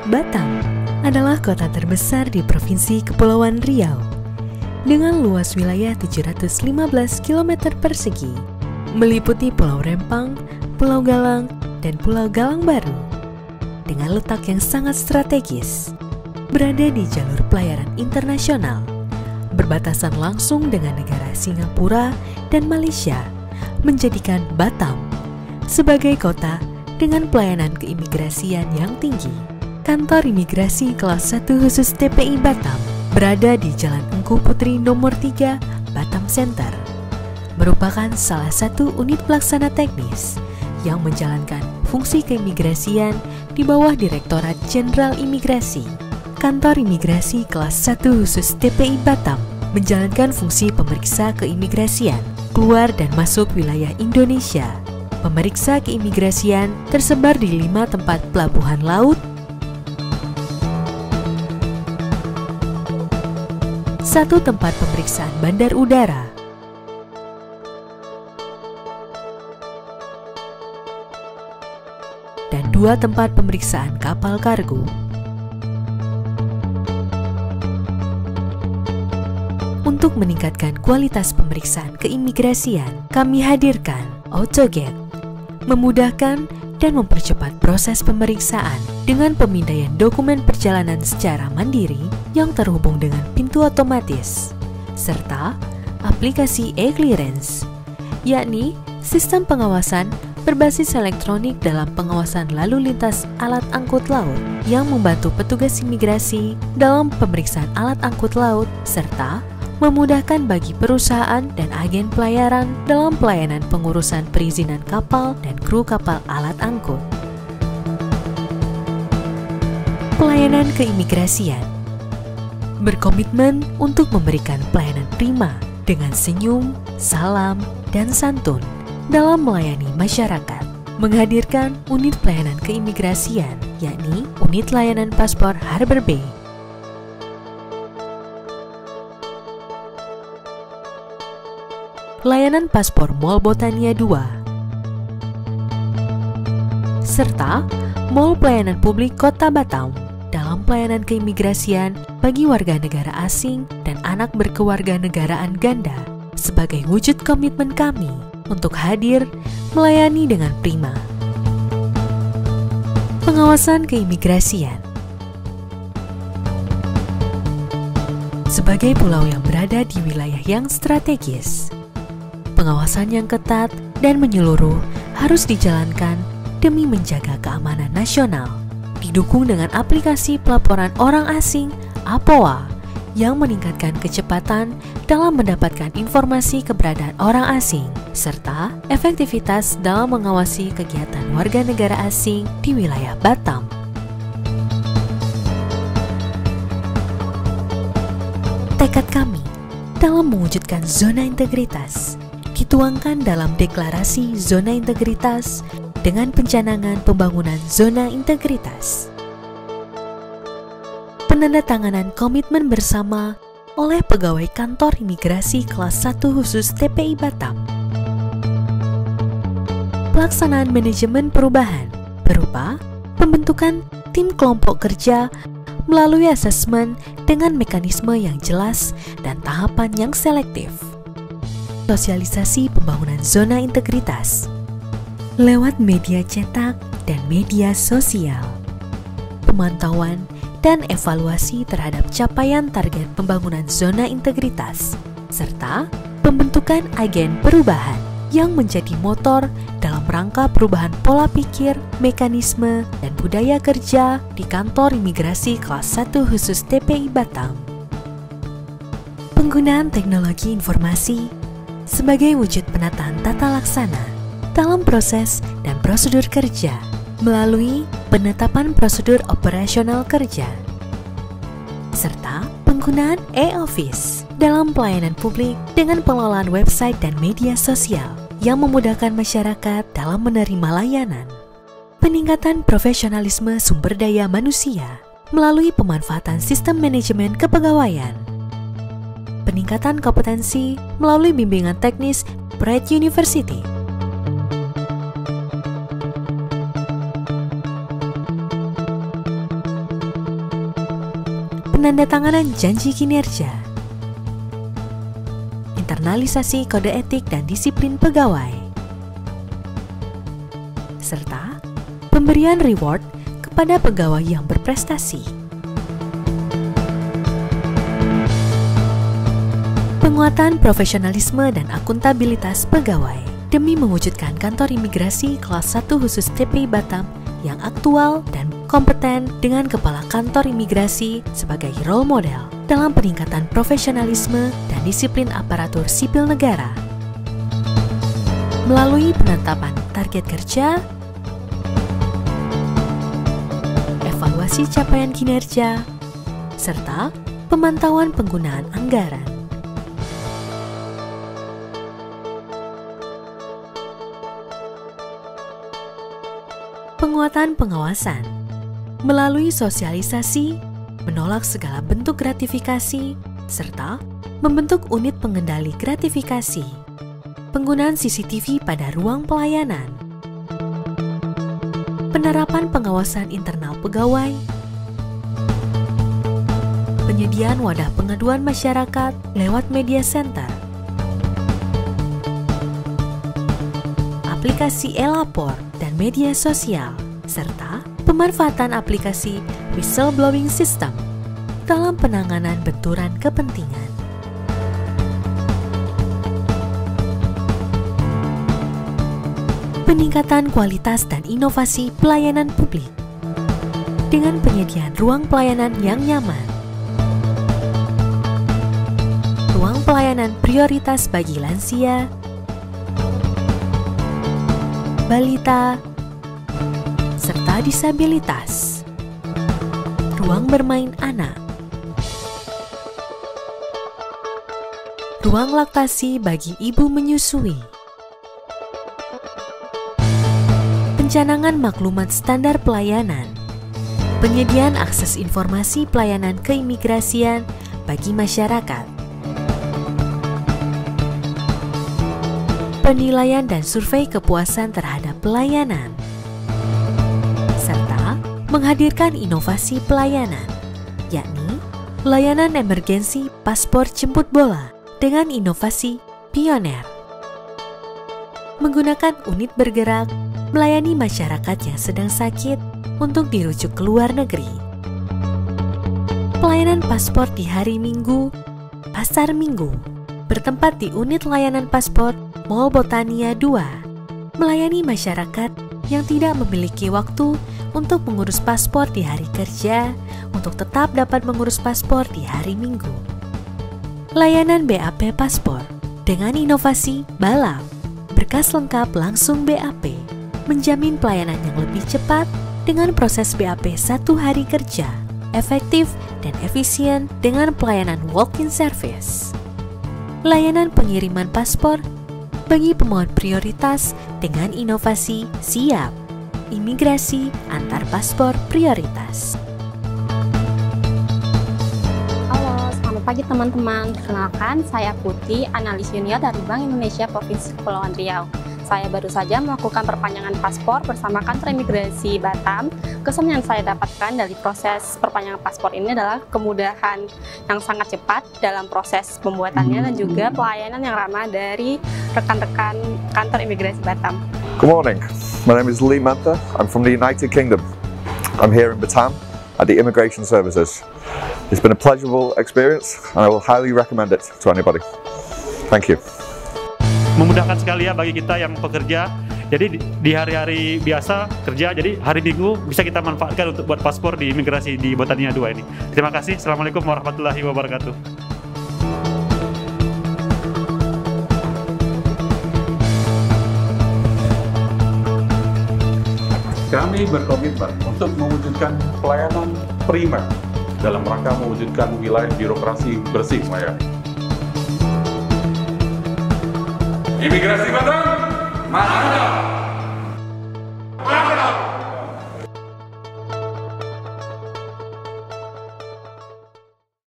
Batam adalah kota terbesar di Provinsi Kepulauan Riau dengan luas wilayah 715 km persegi, meliputi Pulau Rempang, Pulau Galang, dan Pulau Galang Baru. Dengan letak yang sangat strategis, berada di jalur pelayaran internasional, berbatasan langsung dengan negara Singapura dan Malaysia, menjadikan Batam sebagai kota dengan pelayanan keimigrasian yang tinggi. Kantor Imigrasi Kelas 1 khusus TPI Batam berada di Jalan Engku Putri nomor 3, Batam Center. Merupakan salah satu unit pelaksana teknis yang menjalankan fungsi keimigrasian di bawah Direktorat Jenderal Imigrasi. Kantor Imigrasi Kelas 1 khusus TPI Batam menjalankan fungsi pemeriksa keimigrasian keluar dan masuk wilayah Indonesia. Pemeriksa keimigrasian tersebar di 5 tempat pelabuhan laut, 1 tempat pemeriksaan bandar udara, dan 2 tempat pemeriksaan kapal kargo. Untuk meningkatkan kualitas pemeriksaan keimigrasian, kami hadirkan AutoGate, memudahkan dan mempercepat proses pemeriksaan dengan pemindaian dokumen perjalanan secara mandiri yang terhubung dengan pintu otomatis, serta aplikasi e-clearance, yakni sistem pengawasan berbasis elektronik dalam pengawasan lalu lintas alat angkut laut yang membantu petugas imigrasi dalam pemeriksaan alat angkut laut, serta memudahkan bagi perusahaan dan agen pelayaran dalam pelayanan pengurusan perizinan kapal dan kru kapal alat angkut. Pelayanan keimigrasian berkomitmen untuk memberikan pelayanan prima dengan senyum, salam, dan santun dalam melayani masyarakat. Menghadirkan unit pelayanan keimigrasian, yakni unit layanan paspor Harbor Bay, layanan paspor Mall Botania 2, serta Mall Pelayanan Publik Kota Batam dalam pelayanan keimigrasian bagi warga negara asing dan anak berkewarganegaraan ganda sebagai wujud komitmen kami untuk hadir melayani dengan prima. Pengawasan keimigrasian sebagai pulau yang berada di wilayah yang strategis, pengawasan yang ketat dan menyeluruh harus dijalankan demi menjaga keamanan nasional, didukung dengan aplikasi pelaporan orang asing (APOA) yang meningkatkan kecepatan dalam mendapatkan informasi keberadaan orang asing, serta efektivitas dalam mengawasi kegiatan warga negara asing di wilayah Batam. Tekad kami dalam mewujudkan zona integritas dituangkan dalam Deklarasi Zona Integritas dengan pencanangan pembangunan zona integritas. Penandatanganan komitmen bersama oleh pegawai Kantor Imigrasi Kelas 1 khusus TPI Batam. Pelaksanaan manajemen perubahan berupa pembentukan tim kelompok kerja melalui asesmen dengan mekanisme yang jelas dan tahapan yang selektif. Sosialisasi pembangunan zona integritas lewat media cetak dan media sosial, pemantauan dan evaluasi terhadap capaian target pembangunan zona integritas, serta pembentukan agen perubahan yang menjadi motor dalam rangka perubahan pola pikir, mekanisme, dan budaya kerja di Kantor Imigrasi Kelas 1 khusus TPI Batam. Penggunaan teknologi informasi sebagai wujud penataan tata laksana dalam proses dan prosedur kerja melalui penetapan prosedur operasional kerja, serta penggunaan e-office dalam pelayanan publik dengan pengelolaan website dan media sosial yang memudahkan masyarakat dalam menerima layanan. Peningkatan profesionalisme sumber daya manusia melalui pemanfaatan sistem manajemen kepegawaian. Peningkatan kompetensi melalui bimbingan teknis Bright University. penandatanganan janji kinerja, internalisasi kode etik dan disiplin pegawai, serta pemberian reward kepada pegawai yang berprestasi. Penguatan profesionalisme dan akuntabilitas pegawai demi mewujudkan kantor imigrasi kelas 1 khusus TPI Batam yang aktual dan kompeten dengan kepala kantor imigrasi sebagai role model dalam peningkatan profesionalisme dan disiplin aparatur sipil negara. Melalui penetapan target kerja, evaluasi capaian kinerja, serta pemantauan penggunaan anggaran. Penguatan pengawasan melalui sosialisasi, menolak segala bentuk gratifikasi, serta membentuk unit pengendali gratifikasi. Penggunaan CCTV pada ruang pelayanan. Penerapan pengawasan internal pegawai. Penyediaan wadah pengaduan masyarakat lewat media center. Aplikasi e-lapor dan media sosial, serta pemanfaatan aplikasi whistleblowing system dalam penanganan benturan kepentingan. Peningkatan kualitas dan inovasi pelayanan publik dengan penyediaan ruang pelayanan yang nyaman. Ruang pelayanan prioritas bagi lansia, balita, serta disabilitas. Ruang bermain anak. Ruang laktasi bagi ibu menyusui. Pencanangan maklumat standar pelayanan. Penyediaan akses informasi pelayanan keimigrasian bagi masyarakat. Penilaian dan survei kepuasan terhadap pelayanan, serta menghadirkan inovasi pelayanan, yakni layanan emergensi paspor jemput bola dengan inovasi pioner. Menggunakan unit bergerak, melayani masyarakat yang sedang sakit untuk dirujuk ke luar negeri. Pelayanan paspor di hari Minggu, Pasar Minggu, bertempat di unit layanan paspor Mall Botania 2, melayani masyarakat yang tidak memiliki waktu untuk mengurus paspor di hari kerja untuk tetap dapat mengurus paspor di hari Minggu. Layanan BAP paspor dengan inovasi balap, berkas lengkap langsung BAP, menjamin pelayanan yang lebih cepat dengan proses BAP 1 hari kerja, efektif dan efisien dengan pelayanan walk-in service. Layanan pengiriman paspor bagi pemohon prioritas dengan inovasi siap, imigrasi antar paspor prioritas. Halo, selamat pagi teman-teman. Perkenalkan, saya Putri, analis junior dari Bank Indonesia Provinsi Kepulauan Riau. Saya baru saja melakukan perpanjangan paspor bersama kantor imigrasi Batam. Kesan yang saya dapatkan dari proses perpanjangan paspor ini adalah kemudahan yang sangat cepat dalam proses pembuatannya dan juga pelayanan yang ramah dari rekan-rekan kantor imigrasi Batam. Good morning. My name is Lee Mantha. I'm from the United Kingdom. I'm here in Batam at the Immigration Services. It's been a pleasurable experience and I will highly recommend it to anybody. Thank you. Memudahkan sekali ya bagi kita yang pekerja. Jadi di hari-hari biasa kerja, jadi hari Minggu bisa kita manfaatkan untuk buat paspor di imigrasi di Botania 2 ini. Terima kasih. Assalamualaikum warahmatullahi wabarakatuh. Kami berkomitmen untuk mewujudkan pelayanan primer dalam rangka mewujudkan wilayah birokrasi bersih melayani. Imigrasi Batam, mantap! Mantap!